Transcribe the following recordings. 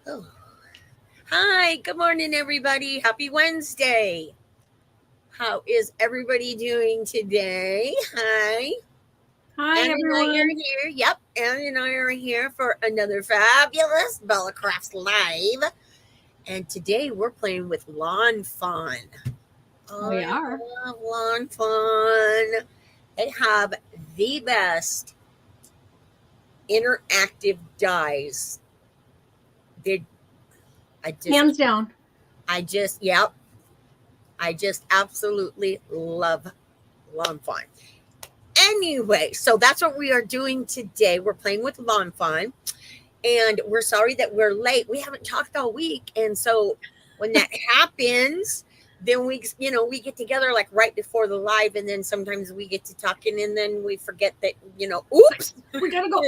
Oh. Hi, good morning, everybody. Happy Wednesday. How is everybody doing today? Hi. Hi, Ann and I are everyone. here. Yep, Ann and I are here for another fabulous Bella Crafts Live. And today we're playing with Lawn Fawn. We I are. love Lawn Fawn. They have the best interactive dies. They, I just, Hands down. yep, I just absolutely love Lawn Fawn. Anyway, so that's what we are doing today. We're playing with Lawn Fawn, and we're sorry that we're late. We haven't talked all week, and so when that happens, then we get together like right before the live, and then sometimes we get to talking, and then we forget that oops, We gotta go.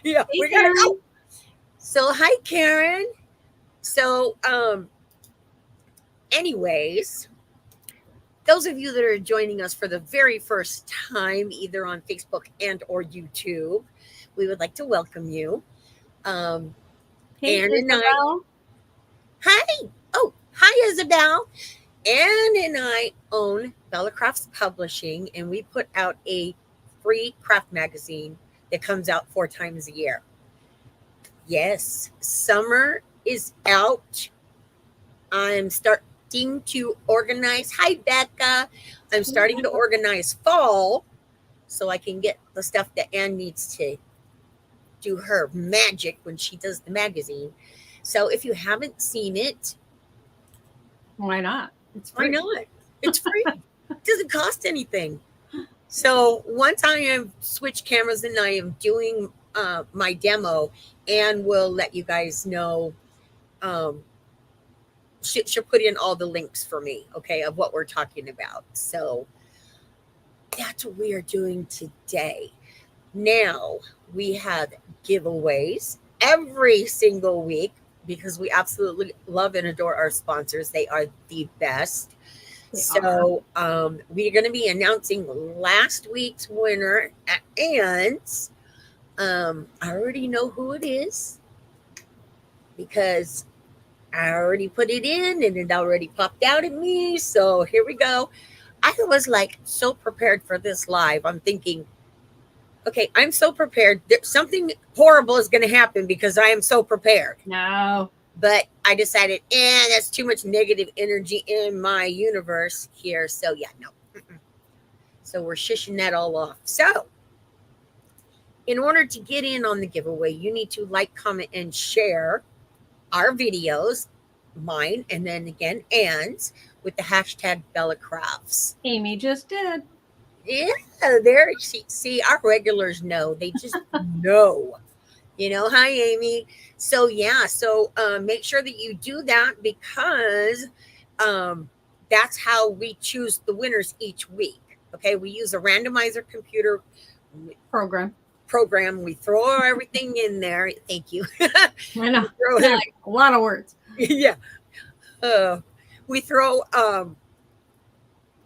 yeah, Hey, we gotta Karen. go. So hi, Karen. So anyways, those of you that are joining us for the very first time, either on Facebook and or YouTube, we would like to welcome you. Um, Hey, Ann and I, Isabel. hi. Oh, hi, Isabel. Ann and I own Bella Crafts Publishing, and we put out a free craft magazine that comes out 4 times a year. Yes, summer is out. I'm starting to organize. Hi, Becca. I'm starting to organize fall so I can get the stuff that Anne needs to do her magic when she does the magazine. So if you haven't seen it, Why not? It's why free. not? It's free. It doesn't cost anything. So once I have switched cameras and I am doing my demo, Anne will let you guys know. Um, she'll put in all the links for me, okay, of what we're talking about. So that's what we are doing today. Now we have giveaways every single week because we absolutely love and adore our sponsors. They are the best. They are. So we're going to be announcing last week's winner, and I already know who it is because I already put it in and it already popped out at me. So here we go. I was like so prepared for this live. I'm thinking, okay, I'm so prepared. Something horrible is going to happen because I am so prepared. No. But I decided, that's too much negative energy in my universe here. So yeah, no. So we're shushing that all off. So in order to get in on the giveaway, you need to like, comment, and share our videos, mine, and then again, Anne's, with the hashtag Bella Crafts. Amy just did. Yeah, there. See, our regulars know. They just know. Hi, Amy. So yeah, so make sure that you do that because um, that's how we choose the winners each week. Okay, we use a randomizer computer Program. program. We throw everything in there. Thank you. I know. We throw Like it. a lot of words. Yeah. Uh, we throw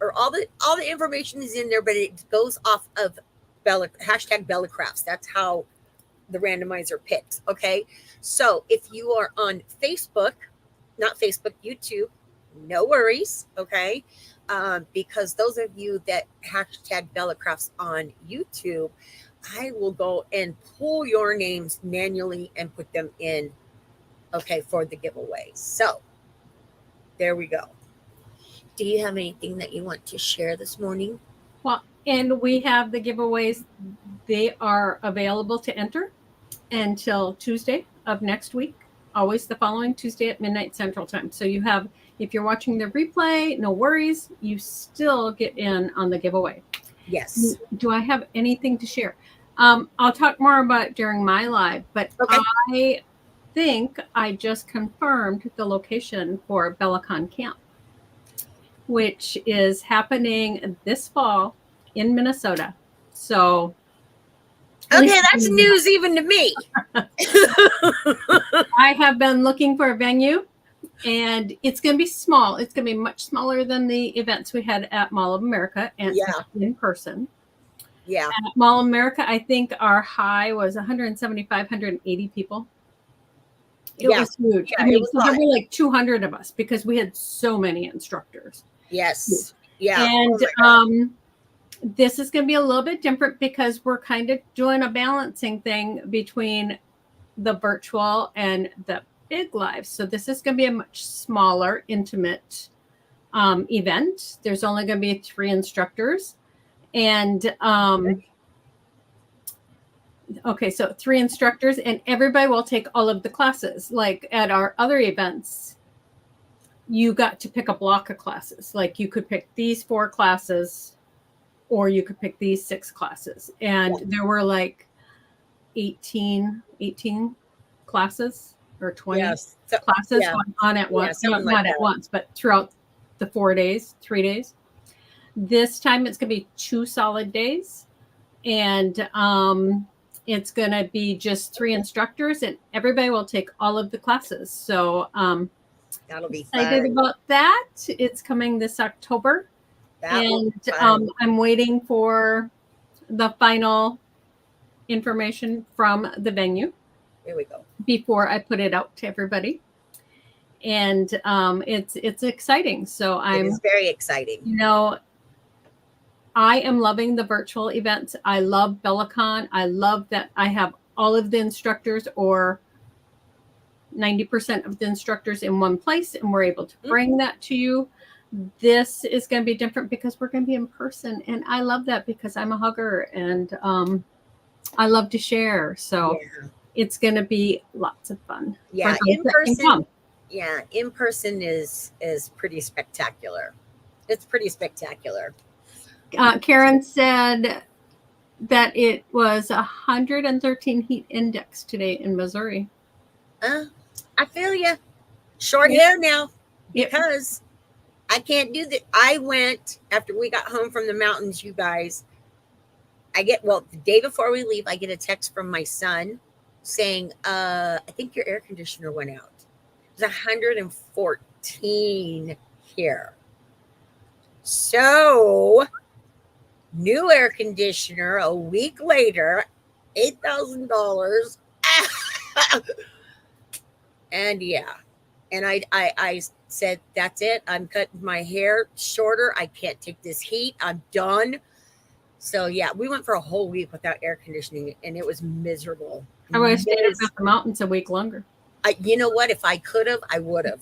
or all the information is in there, but it goes off of hashtag Bella Crafts. That's how the randomizer picks. Okay. So if you are on Facebook, not Facebook, YouTube, no worries. Okay. Because those of you that hashtag Bella Crafts on YouTube, I will go and pull your names manually and put them in, okay, for the giveaway. So there we go. Do you have anything that you want to share this morning? Well, and we have the giveaways. They are available to enter until Tuesday of next week. Always the following Tuesday at midnight Central Time. So you have, if you're watching the replay, no worries. You still get in on the giveaway. Yes. Do I have anything to share? I'll talk more about it during my live, but Okay. I think I just confirmed the location for Bellicon Camp, which is happening this fall in Minnesota. So Okay, that's news even to me. I have been looking for a venue, and it's going to be small. It's going to be much smaller than the events we had at Mall of America, and Yeah. in person. Yeah. At Mall of America, I think our high was 175, 180 people. It was huge. Yeah, I mean, it was so there hot. were like 200 of us because we had so many instructors. Yes. Yeah. And Oh my God. this is going to be a little bit different because we're kind of doing a balancing thing between the virtual and the big live. So this is going to be a much smaller, intimate event. There's only going to be 3 instructors. And okay, so 3 instructors, and everybody will take all of the classes. Like at our other events, you got to pick a block of classes. Like you could pick these 4 classes, or you could pick these 6 classes. And there were like 18 classes or 20 classes on at once. Yeah, Not at once, but throughout the 4 days, 3 days. This time it's going to be 2 solid days. And it's going to be just 3 instructors, and everybody will take all of the classes. So that'll be excited fun. about that. It's coming this October. And I'm waiting for the final information from the venue. Here we go. Before I put it out to everybody. And it's exciting. So it is very exciting. You know, I am loving the virtual events. I love BellaCon. I love that I have all of the instructors, or 90% of the instructors, in one place, and we're able to bring that to you. This is going to be different because we're going to be in person, and I love that because I'm a hugger and I love to share. So it's going to be lots of fun. Yeah, in person. Yeah, in person is pretty spectacular. It's pretty spectacular. Karen said that it was 113 heat index today in Missouri. I feel you. Short hair now because I can't do that. I went after we got home from the mountains, you guys. The day before we leave, I get a text from my son saying, I think your air conditioner went out. It was 114 here. So, new air conditioner a week later, $8,000. And and I said, that's it. I'm cutting my hair shorter. I can't take this heat. I'm done. So we went for a whole week without air conditioning, and it was miserable. I would have stayed up at the mountains a week longer. You know what? If I could have, I would have.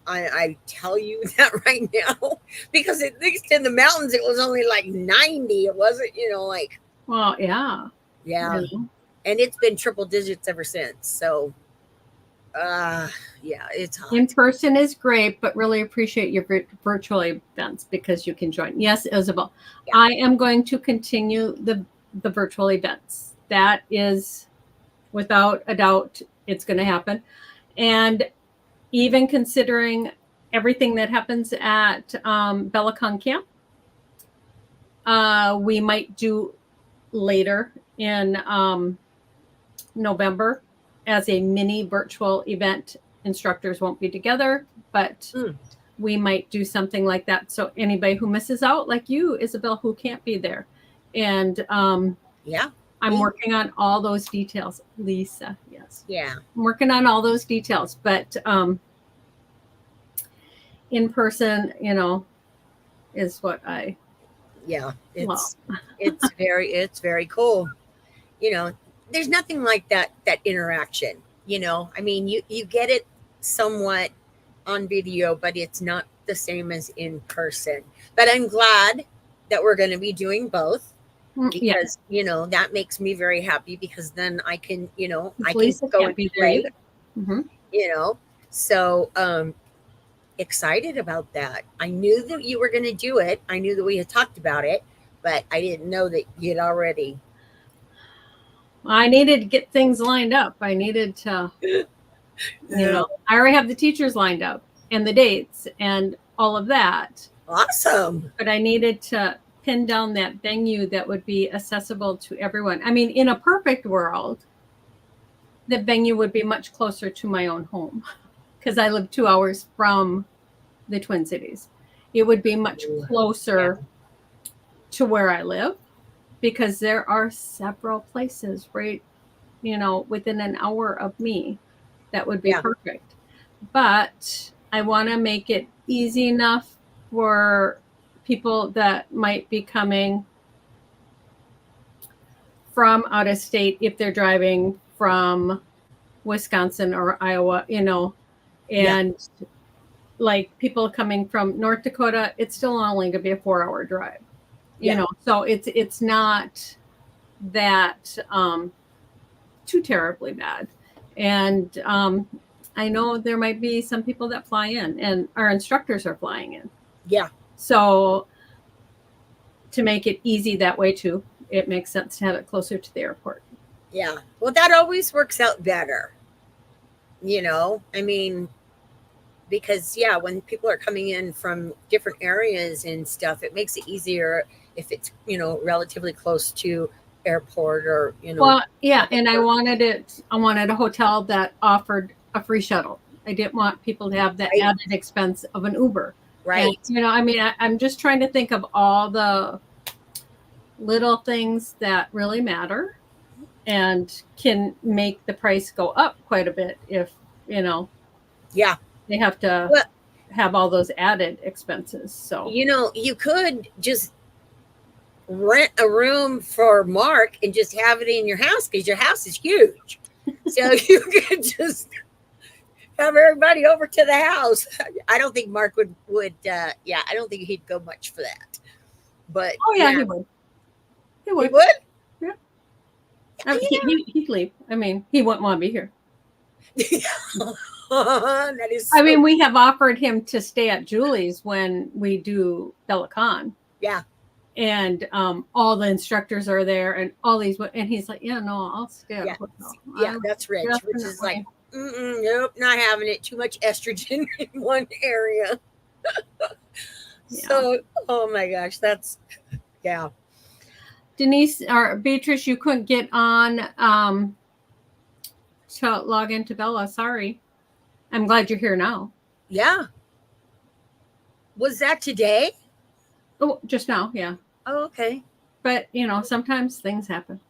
I tell you that right now, because at least in the mountains, it was only like 90. It wasn't, like. Well, yeah. And it's been triple digits ever since. So, it's hot. In person is great, but really appreciate your virtual events because you can join. Yes, Isabel. Yeah. I am going to continue the virtual events. That is, without a doubt, it's going to happen. And even considering everything that happens at BellaCon Camp, we might do later in November as a mini virtual event. Instructors won't be together, but we might do something like that. So anybody who misses out, like you, Isabel, who can't be there. And I'm working on all those details. Lisa, yes. Yeah. I'm working on all those details, but in person, is what I it's very cool. There's nothing like that interaction. I mean, you get it somewhat on video, but it's not the same as in person. But I'm glad that we're going to be doing both, because that makes me very happy, because then I can I can go and play. So excited about that. I knew that you were going to do it. I knew that we had talked about it, but I didn't know that you'd already. I needed to get things lined up. I needed to, I already have the teachers lined up and the dates and all of that. Awesome. But I needed to pin down that venue that would be accessible to everyone. I mean, in a perfect world, the venue would be much closer to my own home, because I live 2 hours from the Twin Cities. It would be much closer to where I live, because there are several places right, within an hour of me That would be Yeah. perfect. But I want to make it easy enough for people that might be coming from out of state if they're driving from Wisconsin or Iowa, and like people coming from North Dakota, it's still only going to be a 4-hour drive, so it's not that too terribly bad. And I know there might be some people that fly in, and our instructors are flying in. Yeah. So to make it easy that way too, it makes sense to have it closer to the airport. Yeah. Well, that always works out better. I mean, because when people are coming in from different areas and stuff, it makes it easier if it's, relatively close to airport or, Well, yeah, and I wanted a hotel that offered a free shuttle. I didn't want people to have the Right. added expense of an Uber. Right. And, I mean, I'm just trying to think of all the little things that really matter and can make the price go up quite a bit if, Yeah. they have to Well, have all those added expenses. So, you could just rent a room for Mark and just have it in your house because your house is huge. So you could just have everybody over to the house. I don't think Mark would I don't think he'd go much for that. But oh yeah, he would. He he would. would. Yeah. I mean, he'd leave. I mean, he wouldn't want to be here. That is. I mean, we have offered him to stay at Julie's when we do Belicon. Yeah. And all the instructors are there, and all these, and he's like, "Yeah, no, I'll stay at a hotel." Yeah, that's Rich. Rich is like, nope, not having it. Too much estrogen in one area. So, oh my gosh, that's Denise or Beatrice, you couldn't get on to log into Bella. Sorry. I'm glad you're here now. Yeah. Was that today? Oh, just now, yeah. Oh, okay. But, sometimes things happen.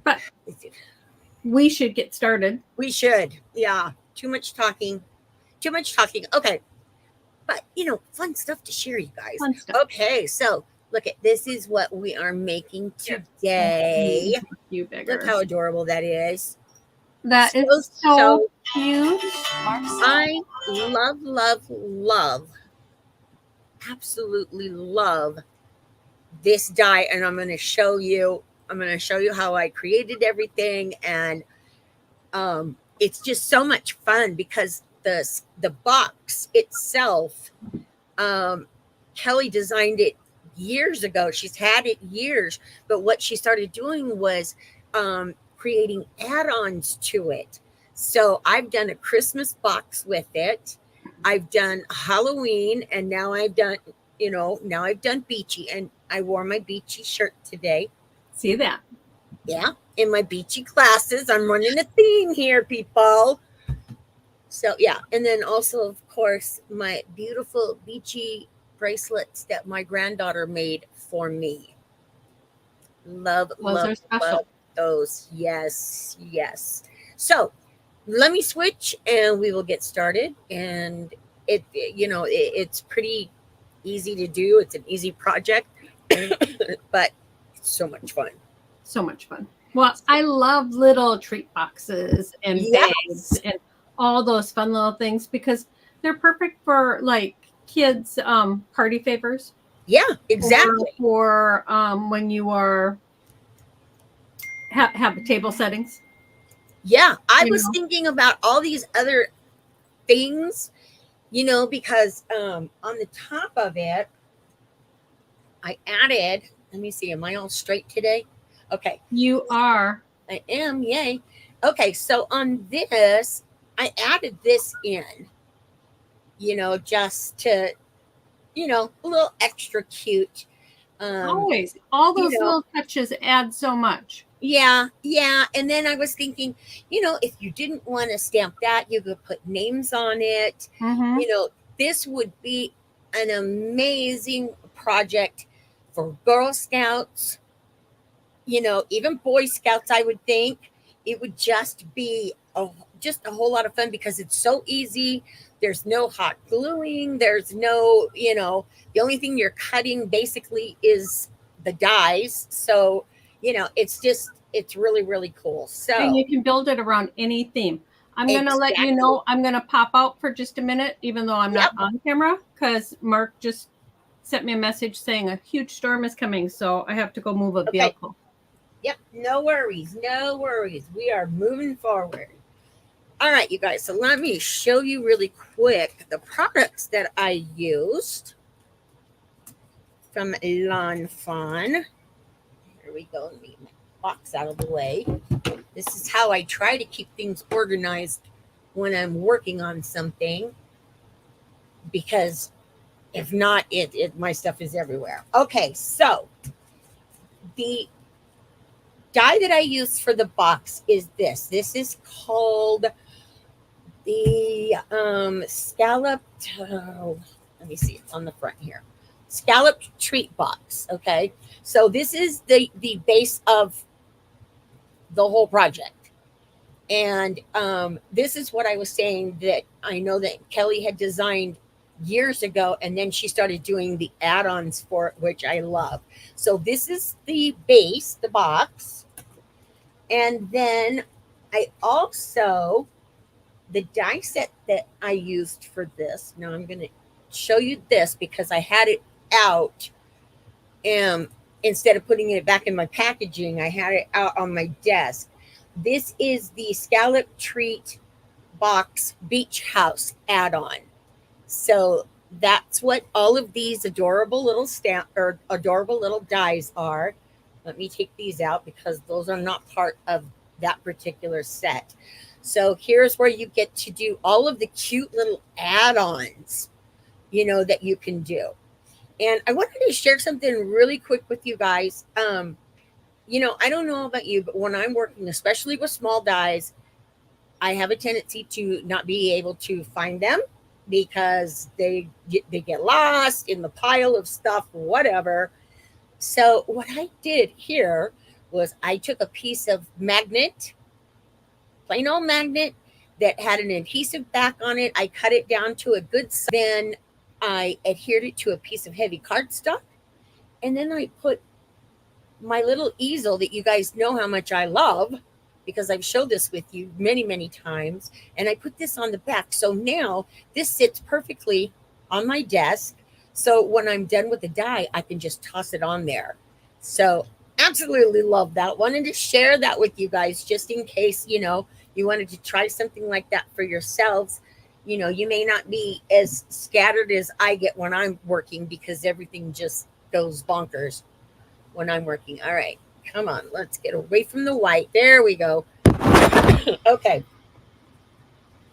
But we should get started. We should. Yeah. Too much talking. Okay. But, fun stuff to share, you guys. Fun stuff. Okay. So, look at this is what we are making today. You bigger. Look how adorable that is. That is so cute. I love, absolutely love this die, and I'm going to show you how I created everything, and it's just so much fun because the box itself, Kelly designed it years ago. She's had it years, but what she started doing was creating add-ons to it. So I've done a Christmas box with it. I've done Halloween, and now I've done Beachy, and I wore my Beachy shirt today. See that? Yeah, in my Beachy classes. I'm running a theme here, people. So yeah, and then also, of course, my beautiful Beachy bracelets that my granddaughter made for me. Love those. Yes. So let me switch and we will get started. And it's pretty easy to do. It's an easy project, but it's so much fun. So much fun. Well, I love little treat boxes and bags and all those fun little things because they're perfect for like kids' party favors. Yeah, exactly. Or when you are have table settings. Yeah, I was thinking about all these other things, because on the top of it, I added, let me see, am I all straight today? Okay. You are. I am, yay. Okay, so on this, I added this in, just to, a little extra cute. Always. All those little touches add so much. Yeah. And then I was thinking, if you didn't want to stamp that, you could put names on it. Mm-hmm. This would be an amazing project for Girl Scouts, even Boy Scouts, I would think. It would just be just a whole lot of fun because it's so easy. There's no hot gluing. There's no, the only thing you're cutting basically is the dies. So, it's really, really cool. And So, you can build it around any theme. I'm going to let you exactly. know, I'm going to pop out for just a minute, even though I'm not Yep. on camera, because Mark just sent me a message saying a huge storm is coming. So I have to go move a Okay. vehicle. Yep. No worries. No worries. We are moving forward. All right, you guys. So let me show you really quick the products that I used from Lawn Fawn. Here we go. Let me get my box out of the way. This is how I try to keep things organized when I'm working on something, because if not, my stuff is everywhere. Okay, so the dye that I use for the box is this. This is called the scalloped. Oh, let me see. It's on the front here. Scalloped treat box. Okay, so this is the base of the whole project. And this is what I was saying, that I know that Kelly had designed years ago, and then she started doing the add-ons for it, which I love. So this is the base, the box. And then I also, the die set that I used for this, now I'm going to show you this because I had it out. Instead of putting it back in my packaging, I had it out on my desk. This is the Scallop Treat Box Beach House add-on. So that's what all of these adorable little adorable little dies are. Let me take these out because those are not part of that particular set. So here's where you get to do all of the cute little add-ons, that you can do. And I wanted to share something really quick with you guys. I don't know about you, but when I'm working, especially with small dies, I have a tendency to not be able to find them because they get lost in the pile of stuff, whatever. So what I did here was I took a piece of magnet, plain old magnet, that had an adhesive back on it. I cut it down to a good size. Then I adhered it to a piece of heavy cardstock. And then I put my little easel that you guys know how much I love, because I've showed this with you many, many times. And I put this on the back. So now this sits perfectly on my desk. So when I'm done with the die, I can just toss it on there. So absolutely love that. Wanted to share that with you guys just in case, you wanted to try something like that for yourselves. You may not be as scattered as I get when I'm working because everything just goes bonkers when I'm working. All right, come on, let's get away from the white. There we go. Okay.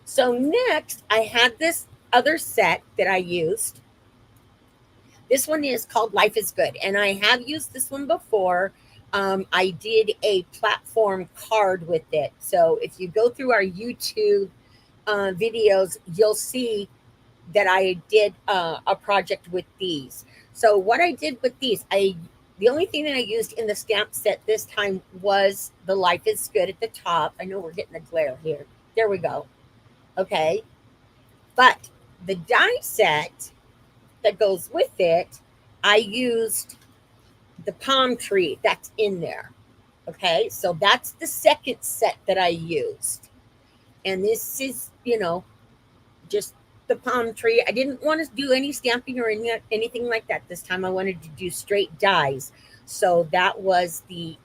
So next, I had this other set that I used. This one is called Life is Good, and I have used this one before. I did a platform card with it. So if you go through our YouTube videos, you'll see that I did a project with these. So what I did with these, the only thing that I used in the stamp set this time was the Life is Good at the top. I know we're getting a glare here. There we go. Okay. But the die set that goes with it, I used the palm tree that's in there. Okay. So that's the second set that I used. And this is, just the palm tree. I didn't want to do any stamping or anything like that this time. I wanted to do straight dies. So that was the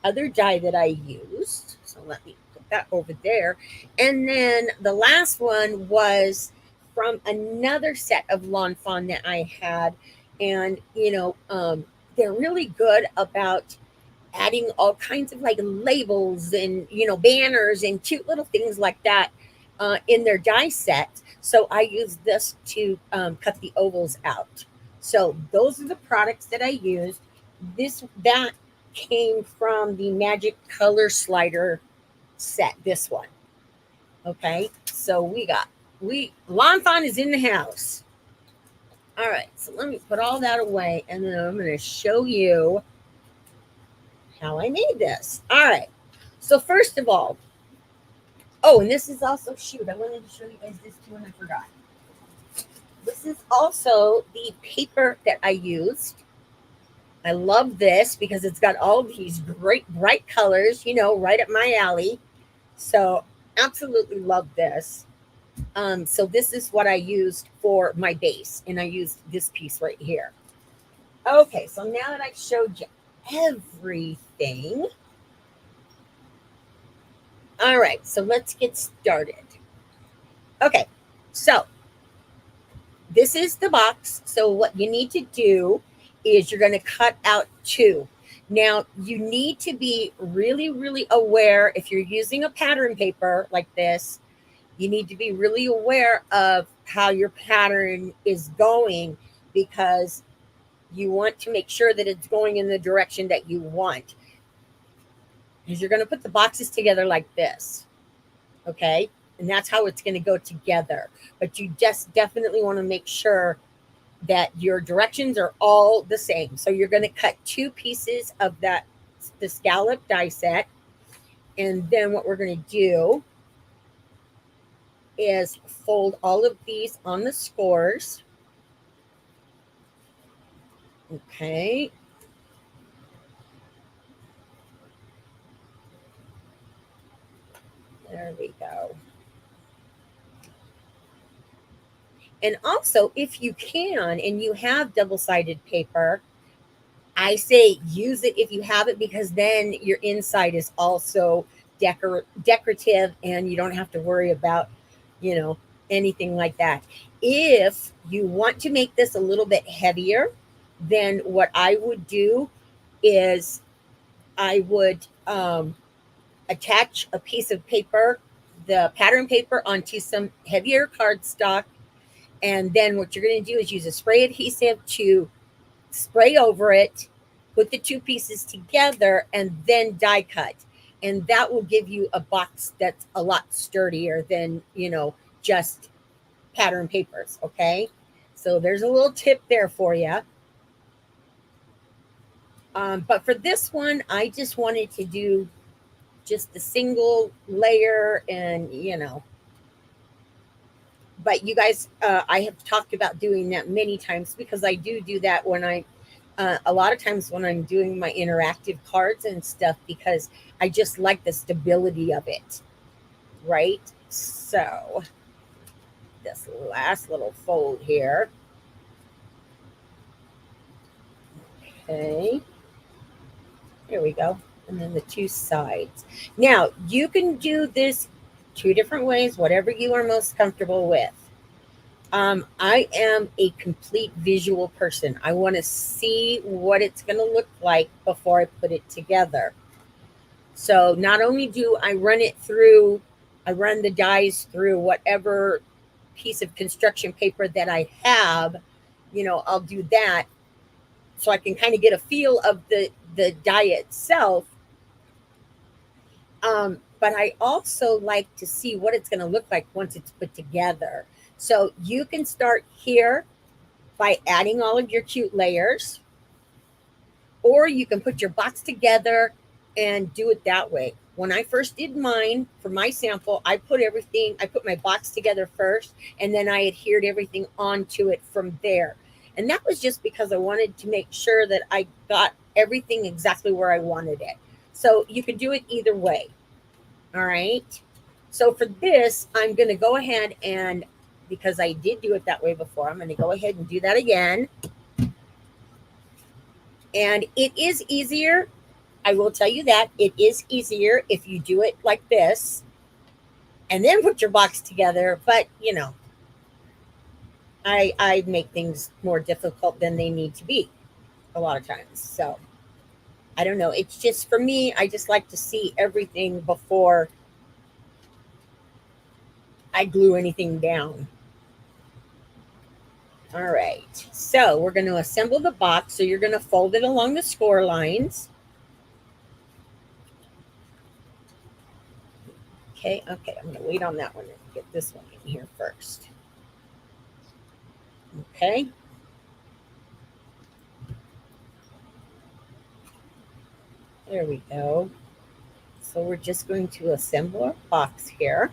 other die that I used. So let me put that over there. And then the last one was from another set of Lawn Fawn that I had. And, they're really good about adding all kinds of like labels and, banners and cute little things like that in their die set. So I use this to cut the ovals out. So those are the products that I used. That came from the Magic Color Slider set. This one. Okay. So Lawn Fawn is in the house. All right. So let me put all that away, and then I'm going to show you how I made this. All right. So first of all, Oh, and this is also, shoot, I wanted to show you guys this too and I forgot. This is also the paper that I used. I love this because it's got all of these great bright colors, right up my alley. So absolutely love this. So this is what I used for my base, and I used this piece right here. Okay, so now that I've showed you everything, all right, so let's get started. Okay, so this is the box. So what you need to do is you're going to cut out two. Now, you need to be really, really aware if you're using a pattern paper like this, you need to be really aware of how your pattern is going because you want to make sure that it's going in the direction that you want. Because you're going to put the boxes together like this, okay? And that's how it's going to go together. But you just definitely want to make sure that your directions are all the same. So you're going to cut two pieces of the scallop die set. And then what we're going to do is fold all of these on the scores. Okay. There we go. And also, if you can and you have double-sided paper, I say use it if you have it because then your inside is also decorative and you don't have to worry about, you know, anything like that. If you want to make this a little bit heavier, then what I would do is I would attach a piece of paper, the pattern paper, onto some heavier cardstock. And then what you're going to do is use a spray adhesive to spray over it, put the two pieces together, and then die cut. And that will give you a box that's a lot sturdier than, just pattern papers. Okay. So there's a little tip there for you. But for this one, I just wanted to do just the single layer and, but you guys, I have talked about doing that many times because I do that when a lot of times when I'm doing my interactive cards and stuff because I just like the stability of it, right? So this last little fold here. Okay, here we go. And then the two sides. Now, you can do this two different ways, whatever you are most comfortable with. I am a complete visual person. I want to see what it's going to look like before I put it together. So not only do I I run the dies through whatever piece of construction paper that I have, I'll do that so I can kind of get a feel of the die itself. But I also like to see what it's going to look like once it's put together. So you can start here by adding all of your cute layers, or you can put your box together and do it that way. When I first did mine for my sample, I put my box together first, and then I adhered everything onto it from there. And that was just because I wanted to make sure that I got everything exactly where I wanted it. So you could do it either way. All right. So for this, I'm going to go ahead and, because I did do it that way before, I'm going to go ahead and do that again. And it is easier. I will tell you that it is easier if you do it like this and then put your box together. But, I make things more difficult than they need to be a lot of times. So I don't know. It's just for me, I just like to see everything before I glue anything down. All right. So we're going to assemble the box. So you're going to fold it along the score lines. Okay. I'm going to wait on that one and get this one in here first. Okay. There we go. So we're just going to assemble our box here.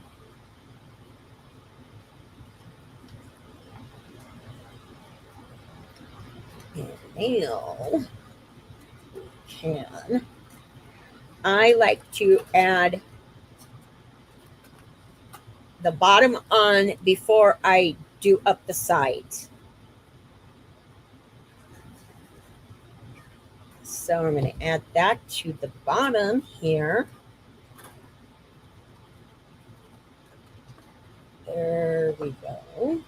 And now can I like to add the bottom on before I do up the sides. So I'm going to add that to the bottom here. There we go.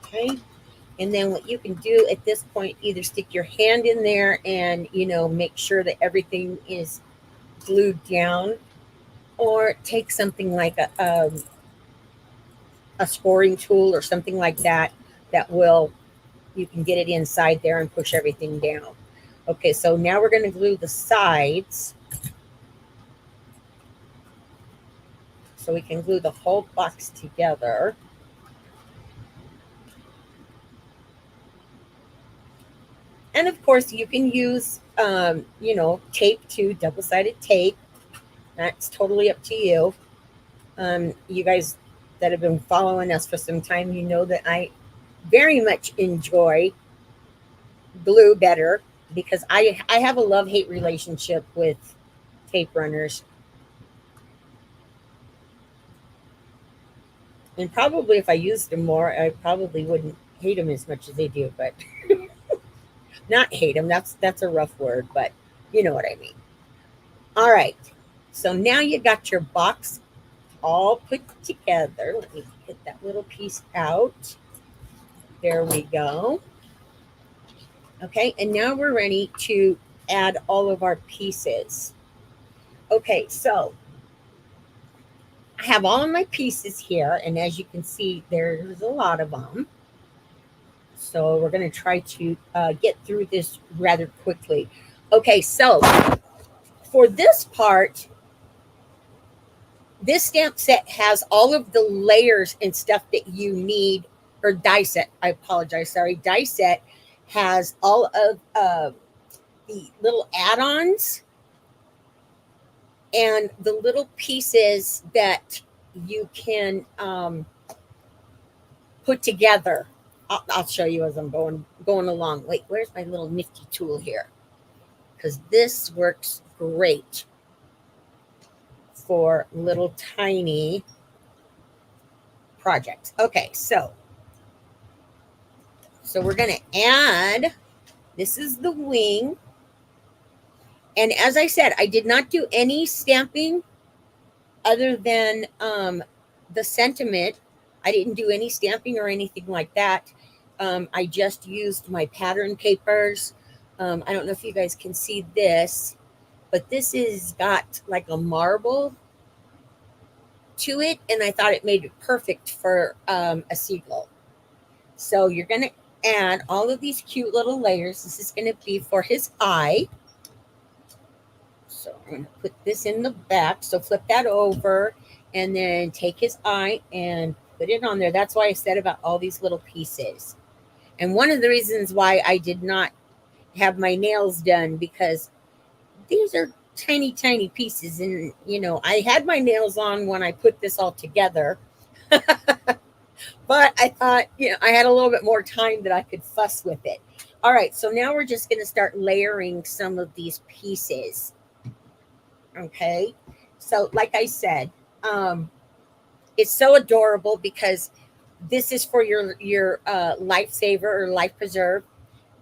Okay. And then what you can do at this point, either stick your hand in there and, make sure that everything is glued down, or take something like a scoring tool or something like that you can get it inside there and push everything down. Okay, so now we're going to glue the sides. So we can glue the whole box together. And of course, you can use, tape too, double-sided tape. That's totally up to you. You guys that have been following us for some time, you know that I very much enjoy glue better because I have a love-hate relationship with tape runners. And probably if I used them more, I probably wouldn't hate them as much as they do, but not hate them. That's a rough word, but you know what I mean. All right. So now you got your box all put together. Let me get that little piece out. There we go. Okay, and now we're ready to add all of our pieces. Okay, so I have all of my pieces here, and as you can see, there's a lot of them. So we're going to try to get through this rather quickly. Okay, so for this part, this stamp set has all of the layers and stuff that you need, or die set, I apologize, sorry. Die set has all of the little add-ons and the little pieces that you can put together. I'll show you as I'm going along. Wait, where's my little nifty tool here? Because this works great for little tiny projects. Okay, so we're going to add, this is the wing. And as I said, I did not do any stamping other than the sentiment. I didn't do any stamping or anything like that. I just used my pattern papers. I don't know if you guys can see this, but this is got like a marble to it, and I thought it made it perfect for a seagull. So you're going to add all of these cute little layers. This is going to be for his eye. So I'm going to put this in the back. So flip that over and then take his eye and put it on there. That's why I said about all these little pieces. And one of the reasons why I did not have my nails done, because these are tiny, tiny pieces. And, I had my nails on when I put this all together. But I thought, I had a little bit more time that I could fuss with it. All right, so now we're just going to start layering some of these pieces. Okay, so like I said, it's so adorable because this is for your lifesaver or life preserve.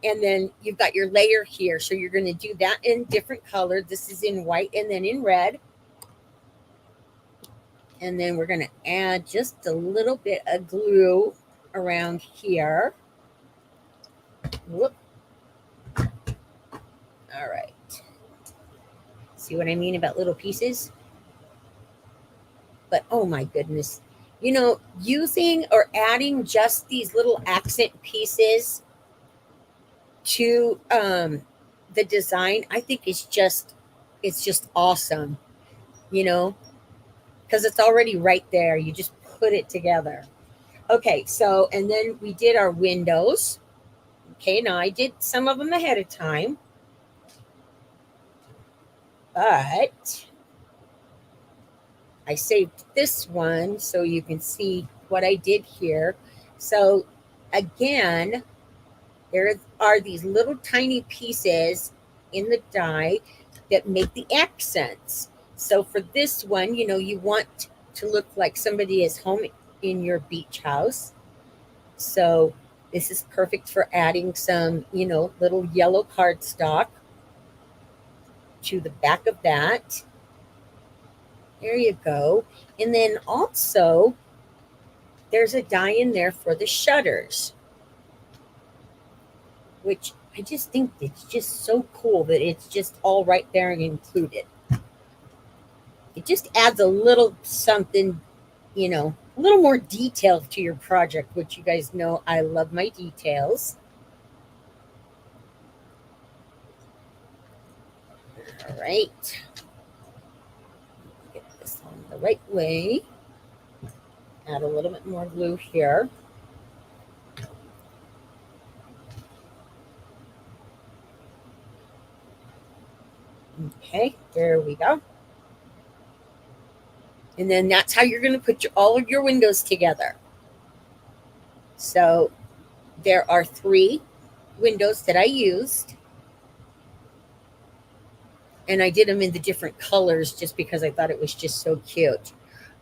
And then you've got your layer here. So you're going to do that in different color. This is in white and then in red. And then we're going to add just a little bit of glue around here. Whoop. All right. See what I mean about little pieces? But oh my goodness. Using or adding just these little accent pieces to the design, I think it's just awesome, because it's already right there. You just put it together. Okay, so, and then we did our windows. Okay, now I did some of them ahead of time. But I saved this one so you can see what I did here. So again, there are these little tiny pieces in the die that make the accents. So for this one, you want to look like somebody is home in your beach house. So this is perfect for adding some, little yellow cardstock to the back of that. There you go. And then also, there's a die in there for the shutters, which I just think it's just so cool that it's just all right there and included. It just adds a little something, a little more detail to your project, which you guys know I love my details. All right. Get this on the right way. Add a little bit more glue here. Okay, there we go. And then that's how you're going to put all of your windows together. So there are 3 windows that I used. And I did them in the different colors just because I thought it was just so cute.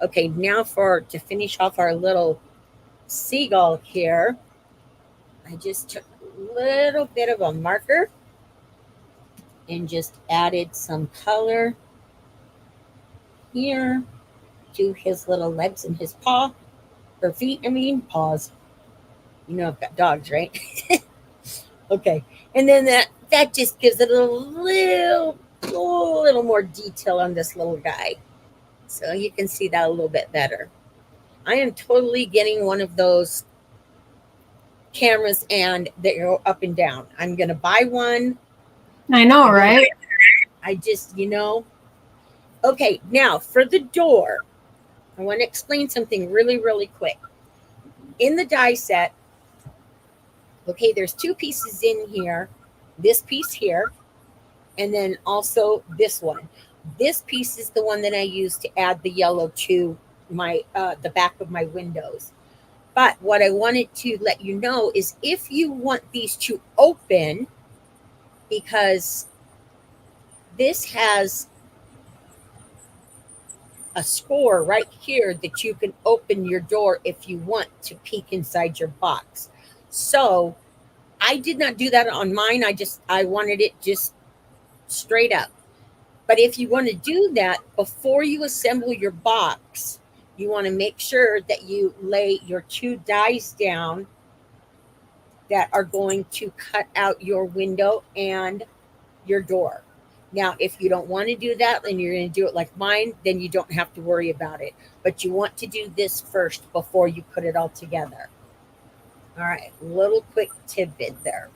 Okay, now to finish off our little seagull here, I just took a little bit of a marker and just added some color here to his little legs and his feet, paws. I've got dogs, right? Okay. And then that just gives it a little more detail on this little guy. So you can see that a little bit better. I am totally getting one of those cameras and that go up and down. I'm going to buy one. I know, right? I just, Okay, now for the door, I want to explain something really, really quick. In the die set, okay, there's 2 pieces in here. This piece here, and then also this one. This piece is the one that I use to add the yellow to my the back of my windows. But what I wanted to let you know is if you want these to open, because this has a score right here that you can open your door if you want to peek inside your box. So I did not do that on mine. I wanted it just straight up. But if you want to do that before you assemble your box, you want to make sure that you lay your 2 dies down that are going to cut out your window and your door. Now, if you don't want to do that and you're going to do it like mine, then you don't have to worry about it. But you want to do this first before you put it all together. All right, little quick tidbit there.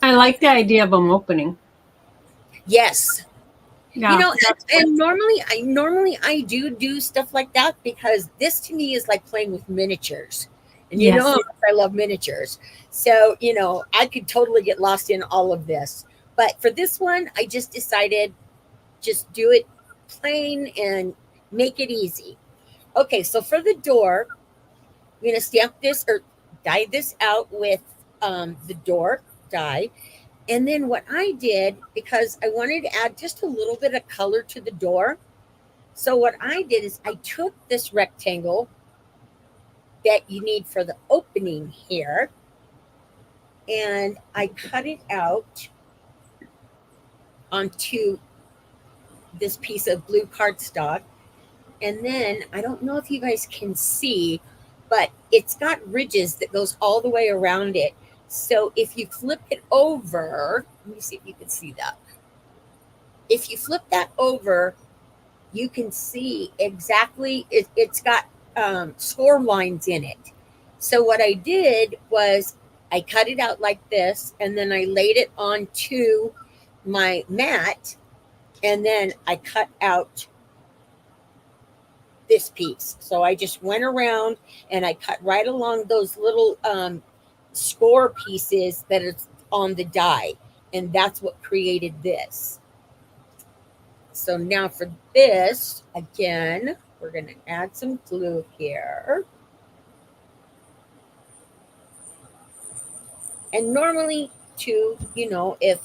I like the idea of them opening. Yes. Yeah, and normally I do stuff like that because this to me is like playing with miniatures. And you Yes. know how much I love miniatures. So, I could totally get lost in all of this. But for this one, I just decided just do it plain and make it easy. Okay, so for the door, I'm going to stamp this or die this out with the door die. And then what I did, because I wanted to add just a little bit of color to the door, so what I did is I took this rectangle that you need for the opening here, and I cut it out onto this piece of blue cardstock. And then I don't know if you guys can see, but it's got ridges that goes all the way around it. So if you flip it over, let me see if you can see that. If you flip that over, you can see exactly, it's got score lines in it. So what I did was I cut it out like this, and then I laid it onto my mat, and then I cut out this piece. So I just went around and I cut right along those little score pieces that is on the die, and that's what created this. So now for this, again, we're going to add some glue here. And normally too, if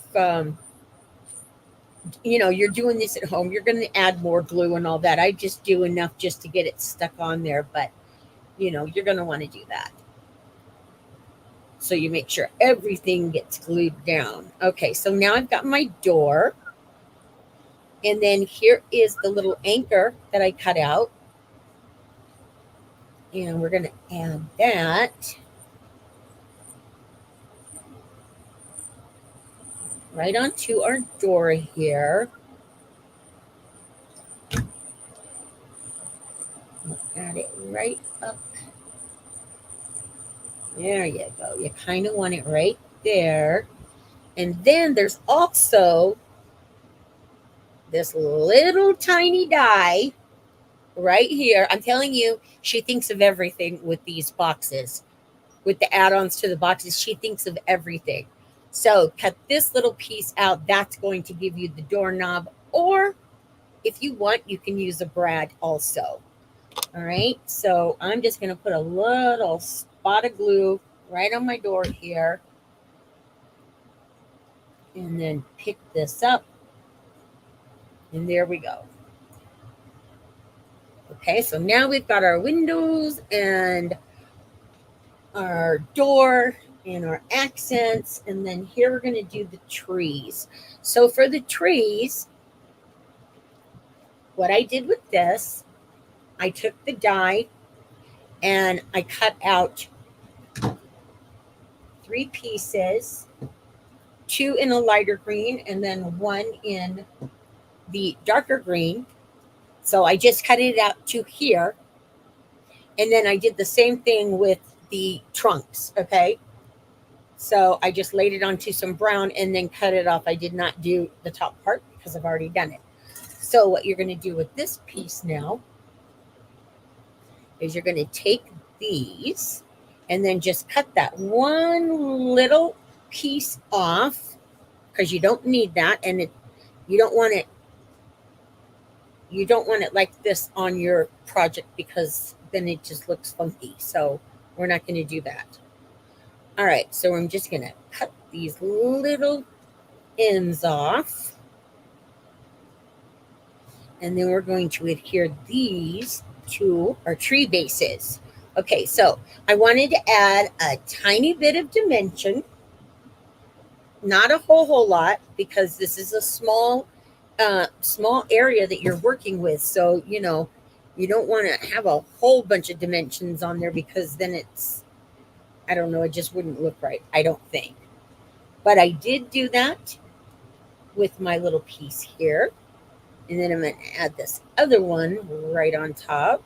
you're doing this at home, you're going to add more glue and all that. I just do enough just to get it stuck on there, but you're going to want to do that. So you make sure everything gets glued down. Okay, so now I've got my door. And then here is the little anchor that I cut out. And we're going to add that right onto our door here. Add it right up. There you go. You kind of want it right there. And then there's also this little tiny die right here. I'm telling you, she thinks of everything with these boxes, with the add-ons to the boxes. She thinks of everything. So cut this little piece out. That's going to give you the doorknob. Or if you want, you can use a brad also. All right. So I'm just going to put a little spot of glue right on my door here. And then pick this up. And there we go. Okay, so now we've got our windows and our door and our accents. And then here we're going to do the trees. So for the trees, what I did with this, I took the die and I cut out 3 pieces, 2 in a lighter green and then 1 in the darker green. So I just cut it out to here. And then I did the same thing with the trunks, okay? So I just laid it onto some brown and then cut it off. I did not do the top part because I've already done it. So what you're going to do with this piece now is you're going to take these and then just cut that one little piece off because you don't need that. And you don't want it like this on your project because then it just looks funky. So we're not going to do that. All right, so I'm just going to cut these little ends off. And then we're going to adhere these to our tree bases. Okay, so I wanted to add a tiny bit of dimension. Not a whole lot because this is a small area that you're working with. So, you don't want to have a whole bunch of dimensions on there because then I don't know, it just wouldn't look right, I don't think. But I did do that with my little piece here. And then I'm going to add this other one right on top.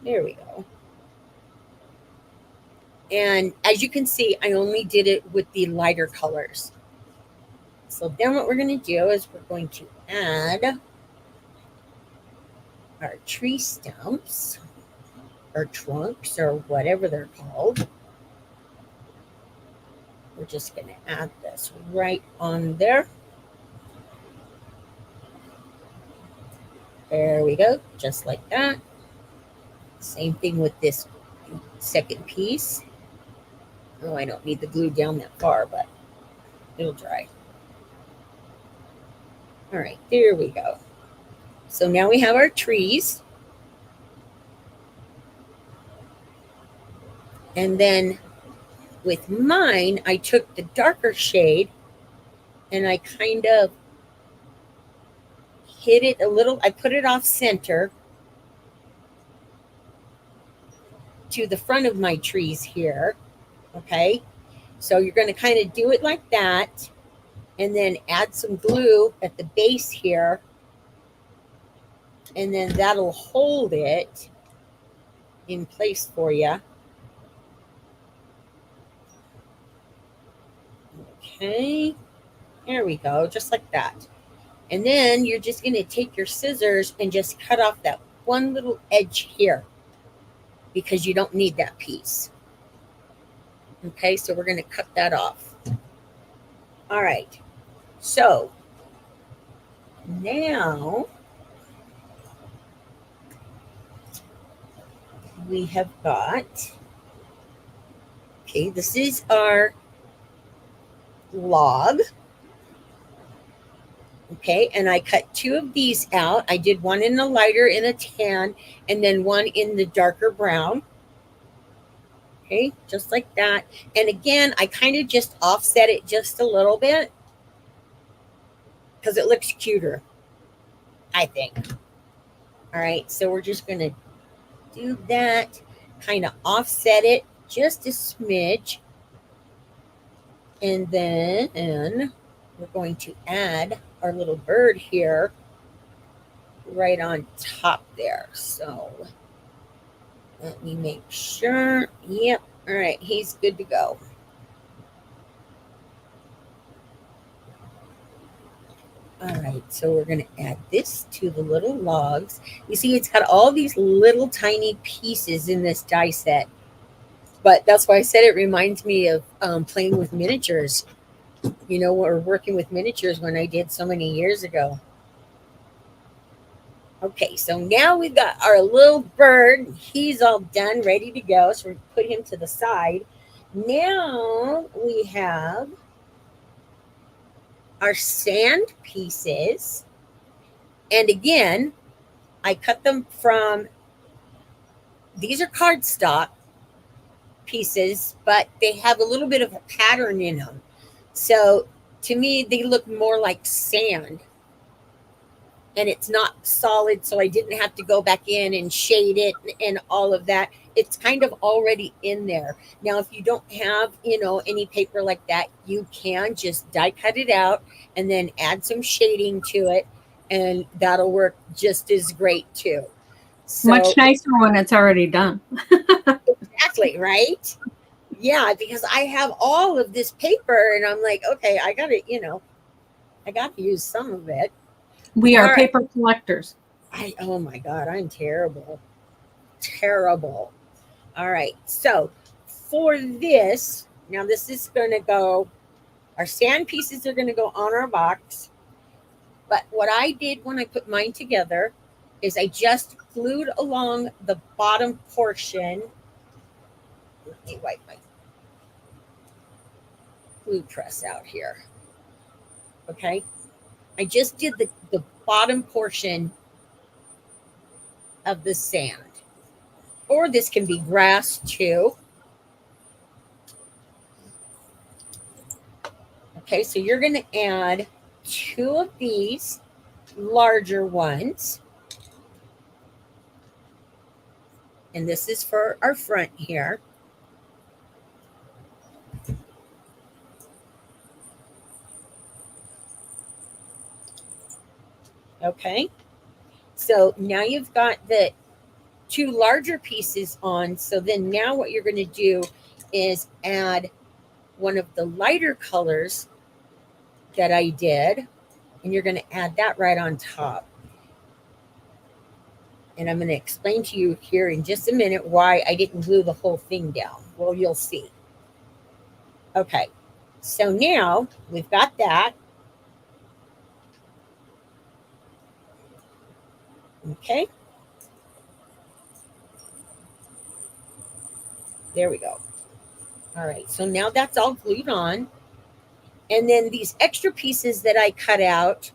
There we go. And as you can see, I only did it with the lighter colors. So then what we're going to do is we're going to add our tree stumps or trunks or whatever they're called. We're just going to add this right on there. There we go, just like that. Same thing with this second piece. Oh, I don't need the glue down that far, but it'll dry. All right, there we go. So now we have our trees. And then with mine, I took the darker shade and I kind of hit it a little. I put it off center to the front of my trees here. Okay, so you're going to kind of do it like that and then add some glue at the base here. And then that'll hold it in place for you. Okay, there we go, just like that. And then you're just going to take your scissors and just cut off that one little edge here because you don't need that piece. Okay, so we're going to cut that off. All right, so Now we have got, okay, this is our log. Okay, and I cut two of these out. I did one in the lighter in a tan and then one in the darker brown. Okay, just like that. And again, I kind of just offset it just a little bit because it looks cuter, I think. All right, so we're just going to do that, kind of offset it just a smidge. And then we're going to add our little bird here right on top there. So let me make sure. Yep. All right, he's good to go. All right, so we're going to add this to the little logs. You see, it's got all these little tiny pieces in this die set. But that's why I said it reminds me of playing with miniatures, or working with miniatures when I did so many years ago. Okay, so now we've got our little bird. He's all done, ready to go. So we put him to the side. Now we have our sand pieces. And again, I cut them from, these are cardstock pieces, but they have a little bit of a pattern in them. So to me, they look more like sand. And it's not solid, so I didn't have to go back in and shade it and all of that. It's kind of already in there. Now, if you don't have, any paper like that, you can just die cut it out and then add some shading to it, and that'll work just as great too. So, much nicer when it's already done. Exactly, right? Yeah, because I have all of this paper and I'm like, okay, I got to use some of it. We are All right. paper collectors. Oh my God, I'm terrible. Terrible. All right. So for this, now this is going to go, our sand pieces are going to go on our box. But what I did when I put mine together is I just glued along the bottom portion. Let me wipe my glue press out here. Okay. I just did the bottom portion of the sand. Or this can be grass too. Okay, so you're going to add two of these larger ones. And this is for our front here. Okay, so now you've got the two larger pieces on. So then now what you're going to do is add one of the lighter colors that I did, and you're going to add that right on top. And I'm going to explain to you here in just a minute why I didn't glue the whole thing down. Well, you'll see. Okay, so now we've got that. Okay. There we go. All right, so now that's all glued on. And then these extra pieces that I cut out,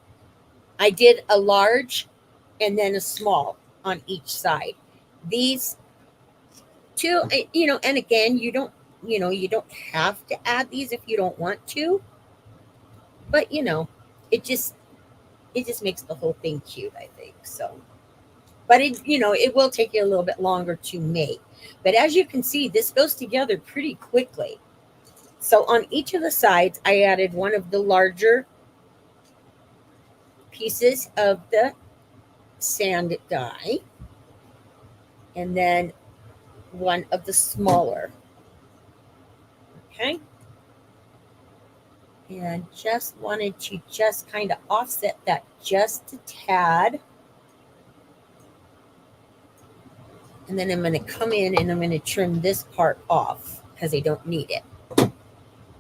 I did a large and then a small on each side. These two, and again, you don't have to add these if you don't want to. But it just makes the whole thing cute, I think. So, but it will take you a little bit longer to make. But as you can see, this goes together pretty quickly. So on each of the sides, I added one of the larger pieces of the sand die, and then one of the smaller. Okay. And just wanted to just kind of offset that just a tad. And then I'm going to come in and I'm going to trim this part off because I don't need it.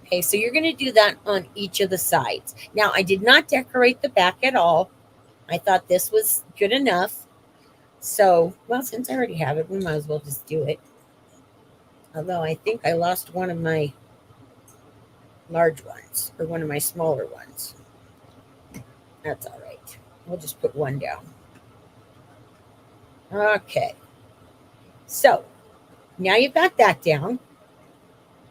Okay, so you're going to do that on each of the sides. Now, I did not decorate the back at all. I thought this was good enough. So, well, since I already have it, we might as well just do it. Although I think I lost one of my large ones or one of my smaller ones. That's all right. We'll just put one down. Okay. So now you've got that down.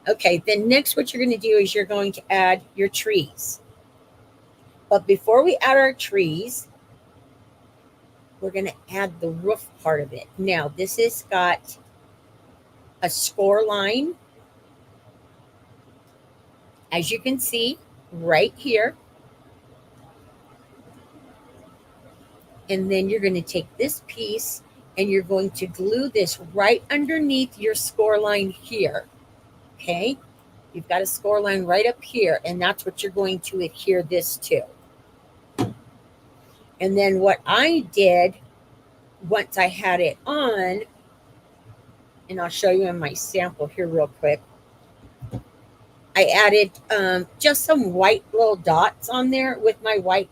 Okay, then next what you're going to do is you're going to add your trees. But before we add our trees, we're going to add the roof part of it. Now, this has got a score line, as you can see right here. And then you're going to take this piece and you're going to glue this right underneath your score line here. Okay, you've got a score line right up here, and that's what you're going to adhere this to. And then what I did once I had it on, and I'll show you in my sample here real quick, I added just some white little dots on there with my white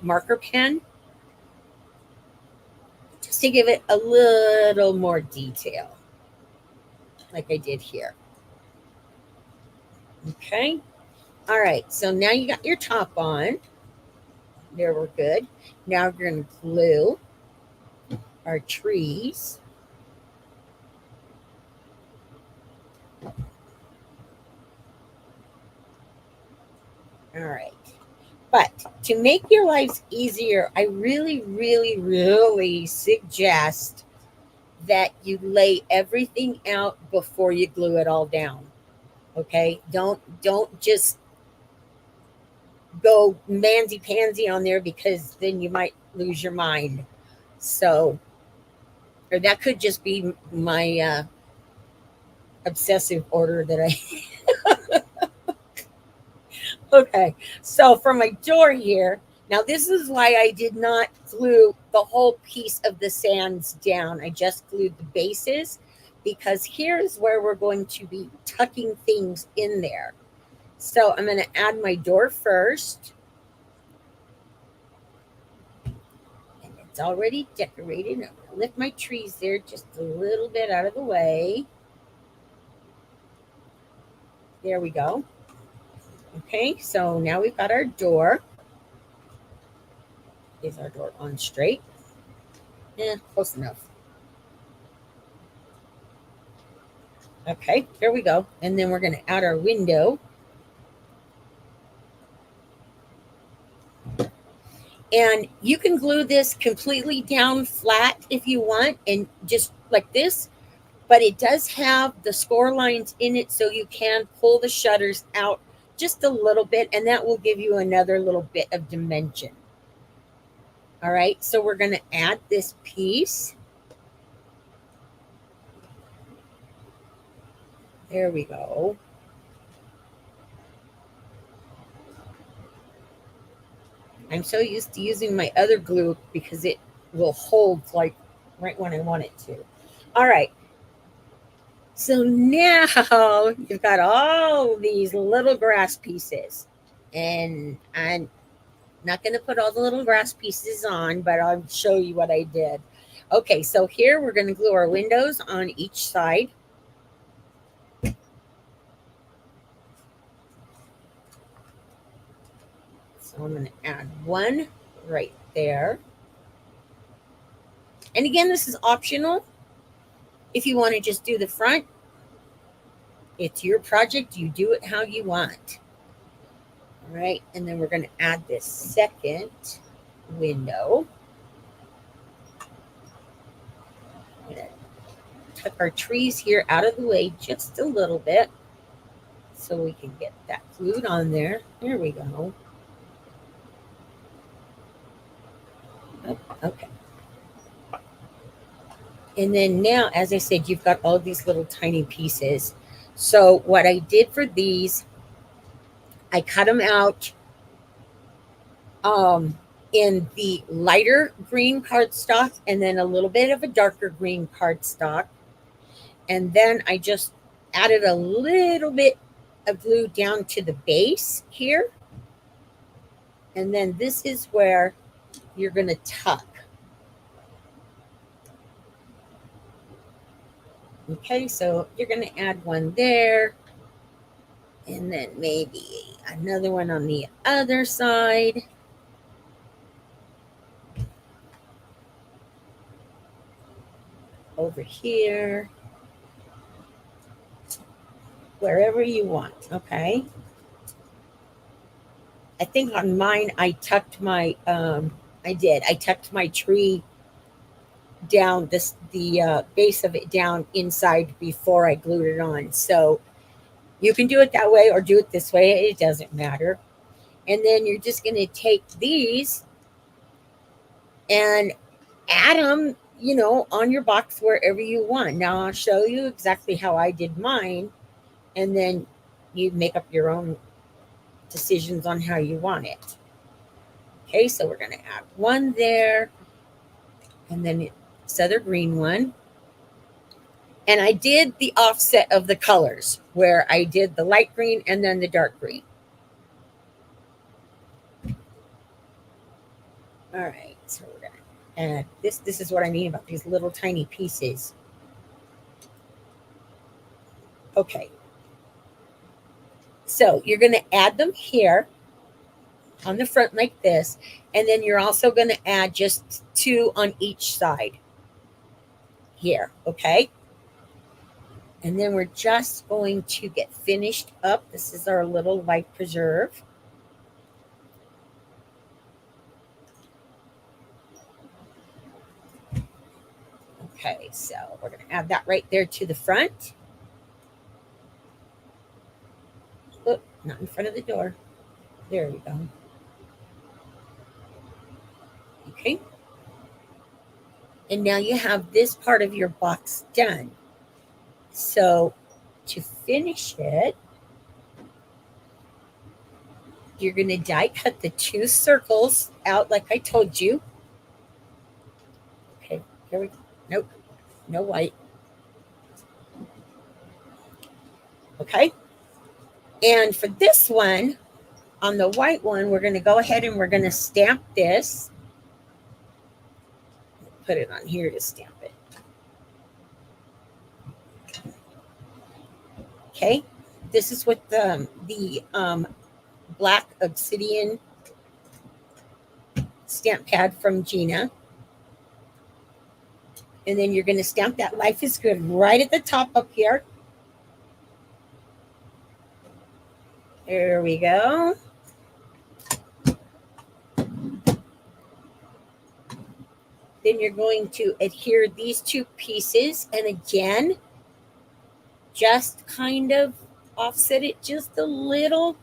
marker pen, just to give it a little more detail, like I did here. Okay. All right. So now you got your top on. There, we're good. Now we're going to glue our trees. All right. But to make your lives easier, I really, really, really suggest that you lay everything out before you glue it all down. Okay? Don't just go mansy pansy on there, because then you might lose your mind. So, or that could just be my obsessive order that I Okay, so for my door here, now this is why I did not glue the whole piece of the sands down. I just glued the bases, because here's where we're going to be tucking things in there. So I'm going to add my door first. And it's already decorated. I'm going to lift my trees there just a little bit out of the way. There we go. Okay, so now we've got our door. Is our door on straight? Yeah, close enough. Okay, here we go. And then we're going to add our window. And you can glue this completely down flat if you want, and just like this. But it does have the score lines in it, so you can pull the shutters out just a little bit, and that will give you another little bit of dimension. All right, so we're going to add this piece. There we go. I'm so used to using my other glue because it will hold like right when I want it to. All right. So now you've got all these little grass pieces, and I'm not going to put all the little grass pieces on, but I'll show you what I did. Okay, so here we're going to glue our windows on each side. So I'm going to add one right there. And again, this is optional. If you want to just do the front, it's your project. You do it how you want. All right, and then we're going to add this second window. I'm going to tuck our trees here out of the way just a little bit so we can get that glued on there. There we go. Oh, okay. And then now, as I said, you've got all these little tiny pieces. So what I did for these, I cut them out in the lighter green cardstock, and then a little bit of a darker green cardstock. And then I just added a little bit of glue down to the base here. And then this is where you're going to tuck. Okay, so you're going to add one there, and then maybe another one on the other side. Over here. Wherever you want, okay? I think on mine I tucked my I tucked my tree down the base of it down inside before I glued it on. So you can do it that way or do it this way. It doesn't matter. And then you're just going to take these and add them, on your box wherever you want. Now I'll show you exactly how I did mine, and then you make up your own decisions on how you want it. Okay, so we're going to add one there, and then this other green one. And I did the offset of the colors where I did the light green and then the dark green. All right, so we're going to add this. This is what I mean about these little tiny pieces. Okay. So you're going to add them here on the front like this. And then you're also going to add just 2 on each side here. Okay. And then we're just going to get finished up. This is our little life preserve. Okay, so we're going to add that right there to the front. Oop, not in front of the door. There we go. Okay. And now you have this part of your box done. So to finish it, you're going to die cut the 2 circles out like I told you. Okay, here we go. Nope, no white. Okay. And for this one, on the white one, we're going to go ahead and we're going to stamp this. Put it on here to stamp it. Okay. This is with the black obsidian stamp pad from Gina. And then you're going to stamp that Life is Good right at the top up here. There we go. Then you're going to adhere these 2 pieces. And again, just kind of offset it just a little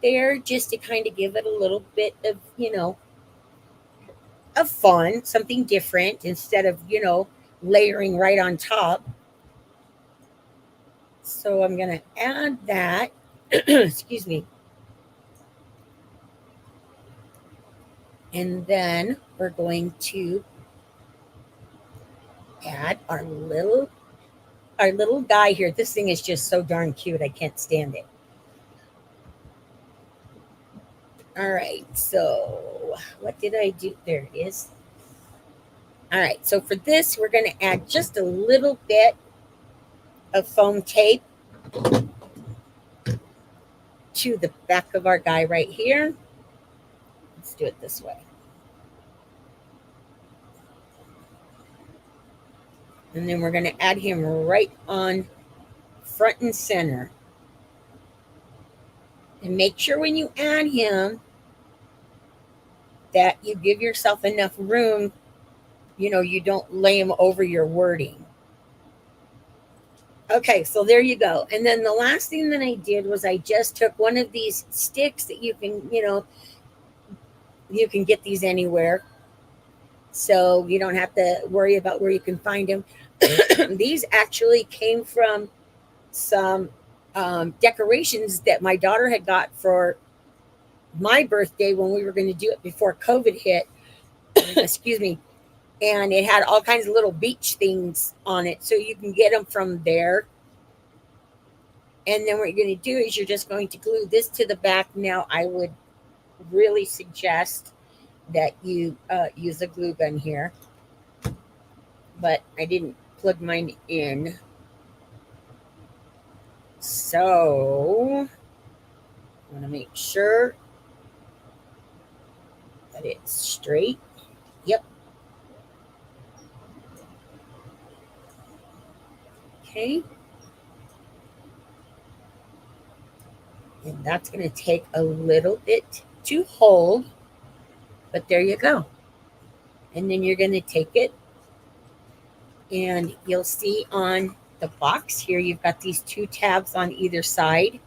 there, just to kind of give it a little bit of, of fun, something different instead of, layering right on top. So I'm going to add that. Excuse me. And then we're going to add our little guy here. This thing is just so darn cute. I can't stand it. All right. So what did I do? There it is. All right. So for this, we're going to add just a little bit of foam tape to the back of our guy right here. Let's do it this way. And then we're going to add him right on front and center. And make sure when you add him that you give yourself enough room, you don't lay him over your wording. Okay, so there you go. And then the last thing that I did was I just took one of these sticks that you can, you can get these anywhere. So you don't have to worry about where you can find them. These actually came from some decorations that my daughter had got for my birthday when we were going to do it before COVID hit. Excuse me. And it had all kinds of little beach things on it. So you can get them from there. And then what you're going to do is you're just going to glue this to the back. Now I would really suggest that you use a glue gun here, but I didn't plug mine in. So I want to make sure that it's straight. Yep. Okay. And that's going to take a little bit to hold, but there you go. And then you're going to take it, and you'll see on the box here, you've got these 2 tabs on either side.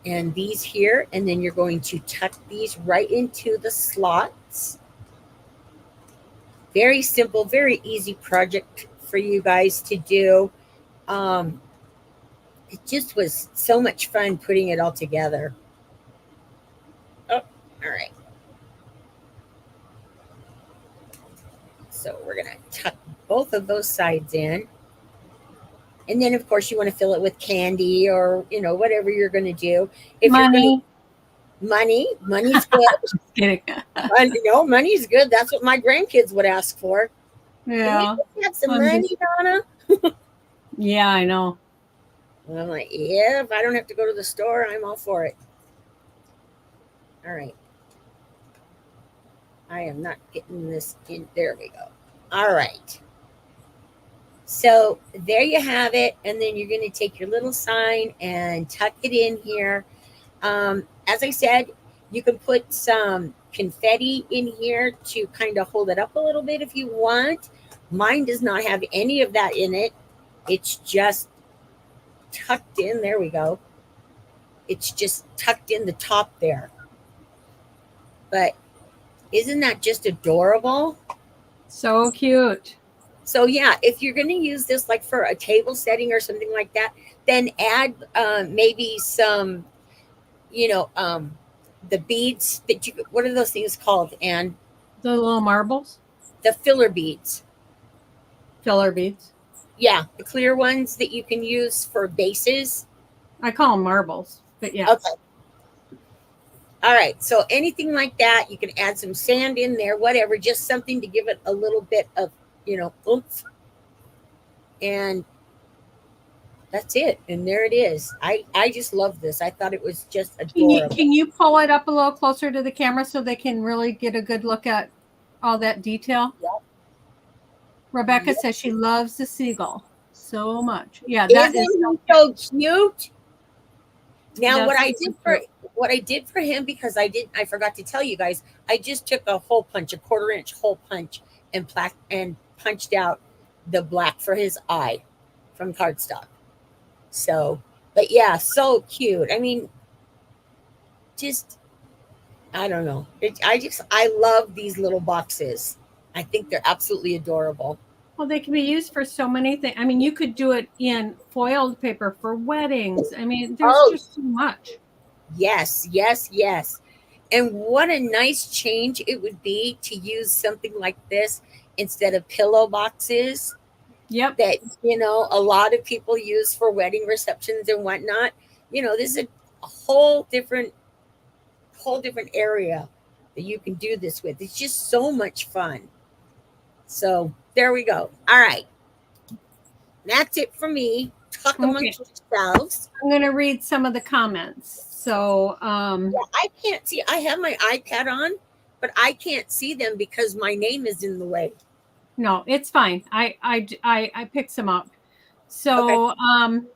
And these here, and then you're going to tuck these right into the slots. Very simple, very easy project for you guys to do. It just was so much fun putting it all together. Oh, all right. So we're going to tuck both of those sides in. And then, of course, you want to fill it with candy or, whatever you're going to do. If Money. Money's good. Just kidding. Money's good. That's what my grandkids would ask for. Yeah. Can we have some money, Donna? Yeah, I know. And I'm like, yeah, if I don't have to go to the store, I'm all for it. All right. I am not getting this in. There we go. All right. So there you have it. And then you're going to take your little sign and tuck it in here. As I said, you can put some confetti in here to kind of hold it up a little bit if you want. Mine does not have any of that in it. It's just tucked in. There we go. It's just tucked in the top there. But isn't that just adorable? So cute. So yeah, if you're going to use this like for a table setting or something like that, then add maybe some, the beads that what are those things called, Anne? The little marbles? The filler beads. Filler beads. Yeah, the clear ones that you can use for bases. I call them marbles, but yeah. Okay. All right. So anything like that, you can add some sand in there, whatever, just something to give it a little bit of, oomph. And that's it. And there it is. I just love this. I thought it was just adorable. Can you pull it up a little closer to the camera so they can really get a good look at all that detail? Yep. Rebecca says she loves the seagull so much. Yeah, that is so cute. Now, That's what I did for him, because I forgot to tell you guys, I just took a 1/4-inch hole punch, and punched out the black for his eye from cardstock. So, but yeah, so cute. I mean, just, I don't know. I love these little boxes. I think they're absolutely adorable. Well, they can be used for so many things. I mean, you could do it in foiled paper for weddings. I mean, there's just so much. Yes. And what a nice change it would be to use something like this instead of pillow boxes. Yep. That, a lot of people use for wedding receptions and whatnot. This is a whole different area that you can do this with. It's just so much fun. So there we go. All right. That's it for me. Talk amongst yourselves. I'm going to read some of the comments. So I can't see. I have my iPad on, but I can't see them because my name is in the way. No, it's fine. I picked some up. So okay.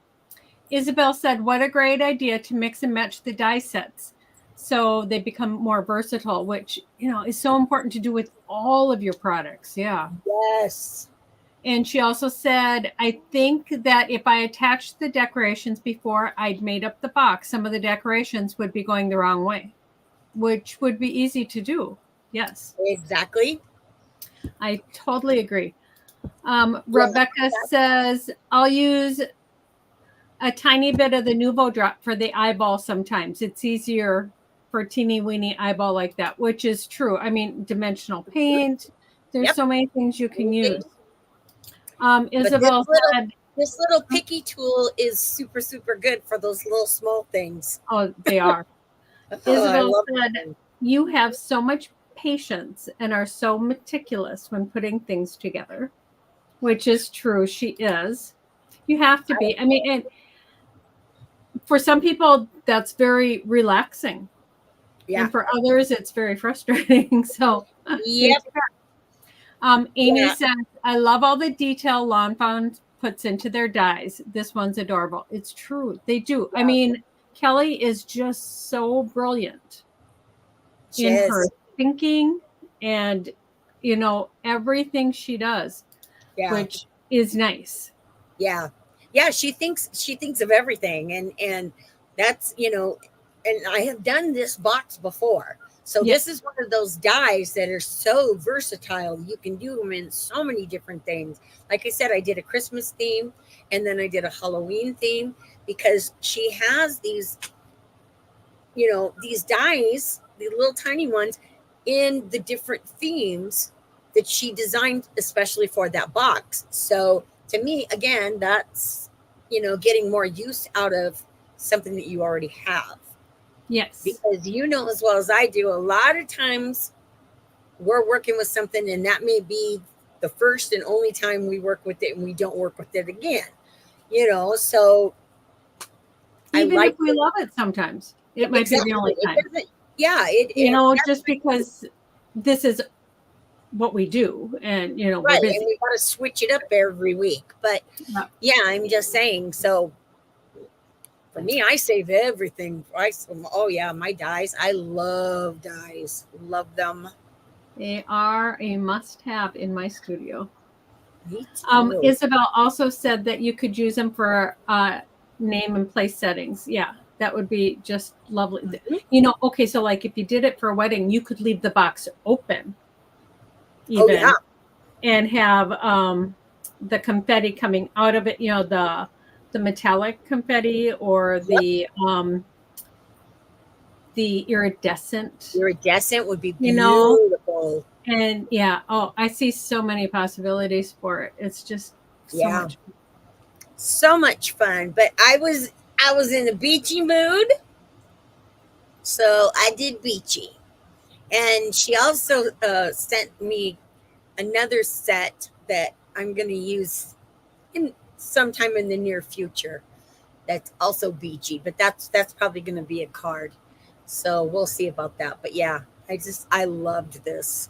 Isabel said, what a great idea to mix and match the die sets so they become more versatile, which, is so important to do with all of your products. Yeah. Yes. And she also said, I think that if I attached the decorations before I'd made up the box, some of the decorations would be going the wrong way, which would be easy to do. Yes. Exactly. I totally agree. Rebecca says, I'll use a tiny bit of the Nuvo drop for the eyeball sometimes. It's easier for a teeny weeny eyeball like that, which is true. I mean, dimensional paint. There's so many things you can use. Isabel said, this little picky tool is super, super good for those little small things. Oh, they are. Oh, I Isabel love said, them. you have so much patience and are so meticulous when putting things together, which is true. She is. You have to be. I mean, and for some people, that's very relaxing. Yeah. And for others, it's very frustrating. So, Yep. Amy Yeah. says, I love all the detail Lawn Fawn puts into their dyes. This one's adorable. It's true. They do. I mean, Kelly is just so brilliant in her Cheers. thinking and, everything she does, Yeah. which is nice. Yeah. Yeah. She thinks of everything. And that's, and I have done this box before. So Yes. this is one of those dyes that are so versatile. You can do them in so many different things. Like I said, I did a Christmas theme and then I did a Halloween theme because she has these dyes, the little tiny ones in the different themes that she designed especially for that box. So to me, again, that's, getting more use out of something that you already have. Yes. Because as well as I do, a lot of times we're working with something and that may be the first and only time we work with it and we don't work with it again. So Even if we love it sometimes, it might be the only time. Just because this is what we do and, we're right, busy. and we got to switch it up every week. But I'm just saying. So for me, I save everything. My dyes. I love dyes. Love them. They are a must-have in my studio. Me too. Isabel also said that you could use them for name and place settings. Yeah, that would be just lovely. Mm-hmm. Okay, so like if you did it for a wedding, you could leave the box open, even, and have the confetti coming out of it. The metallic confetti or the iridescent. Iridescent would be beautiful. And I see so many possibilities for it. It's just so much fun. So much fun. But I was in a beachy mood, so I did beachy. And she also sent me another set that I'm going to use sometime in the near future. That's also beachy, but that's probably going to be a card. So we'll see about that. But yeah, I loved this.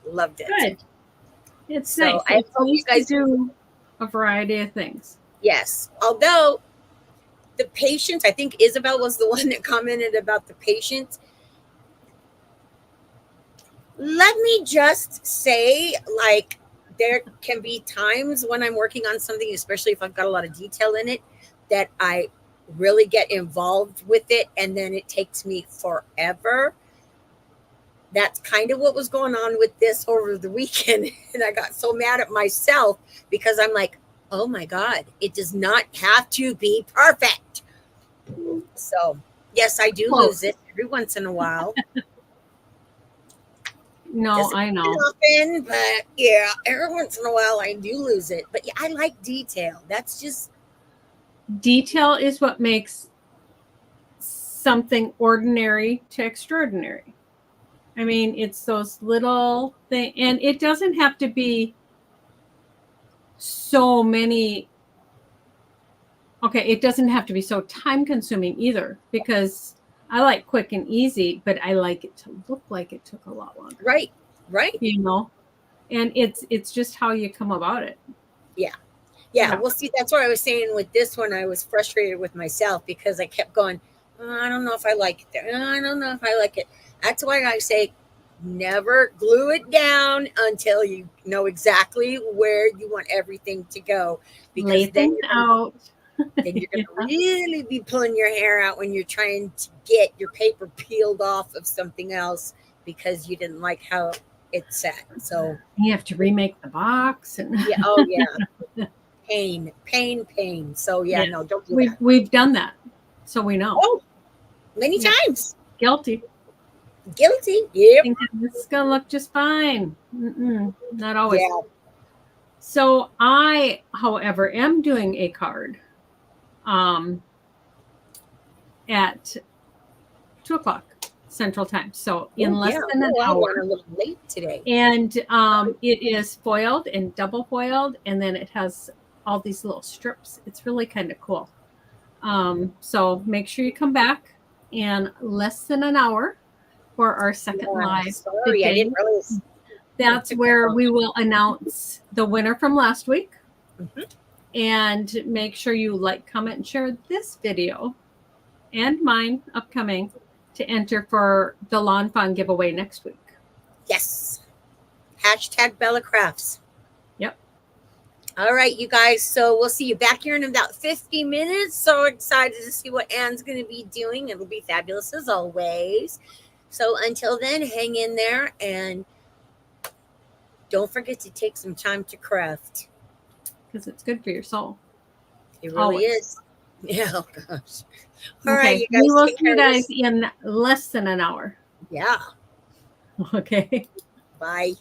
Loved it. Good. It's nice. It's nice to do a variety of things. Yes. Although the patience, I think Isabel was the one that commented about the patience. Let me just say, like, there can be times when I'm working on something, especially if I've got a lot of detail in it, that I really get involved with it and then it takes me forever. That's kind of what was going on with this over the weekend. And I got so mad at myself because I'm like, oh my God, it does not have to be perfect. So, yes, I do lose it every once in a while. No, I know. Often, but yeah, every once in a while I do lose it. But yeah, I like detail. That's just detail is what makes something ordinary to extraordinary. I mean, it's those little things, and it doesn't have to be so many. Okay, it doesn't have to be so time consuming either, because I like quick and easy, but I like it to look like it took a lot longer. Right. And it's just how you come about it. Yeah. Well, see, that's what I was saying with this one. I was frustrated with myself because I kept going, I don't know if I like it. I don't know if I like it. That's why I say never glue it down until you know exactly where you want everything to go. Because lay things out. Then you're going to really be pulling your hair out when you're trying to get your paper peeled off of something else because you didn't like how it sat. So you have to remake the box. And pain. So no, don't do that. We've done that, so we know. Oh, many times. Guilty. Yep. Thinking this is gonna look just fine. Not always. Yeah. So I, however, am doing a card at 2:00 Central Time. So in Oh, less yeah. than an Oh, I hour. went a little late today. And it is foiled and double foiled, and then it has all these little strips. It's really kind of cool. So make sure you come back in less than an hour for our second Yeah, live sorry, I today. didn't realize. That's where we will announce the winner from last week. Mhm. And make sure you like, comment, and share this video and mine upcoming to enter for the Lawn Fawn giveaway next week. Yes. Hashtag Bella Crafts. Yep. All right, you guys. So we'll see you back here in about 50 minutes. So excited to see what Anne's going to be doing. It'll be fabulous as always. So until then, hang in there and don't forget to take some time to craft. Because it's good for your soul. It really Always. is. Yeah. Oh, gosh. All Okay. right, you guys. We will take see you care of guys this. in less than an hour. Yeah. Okay. Bye.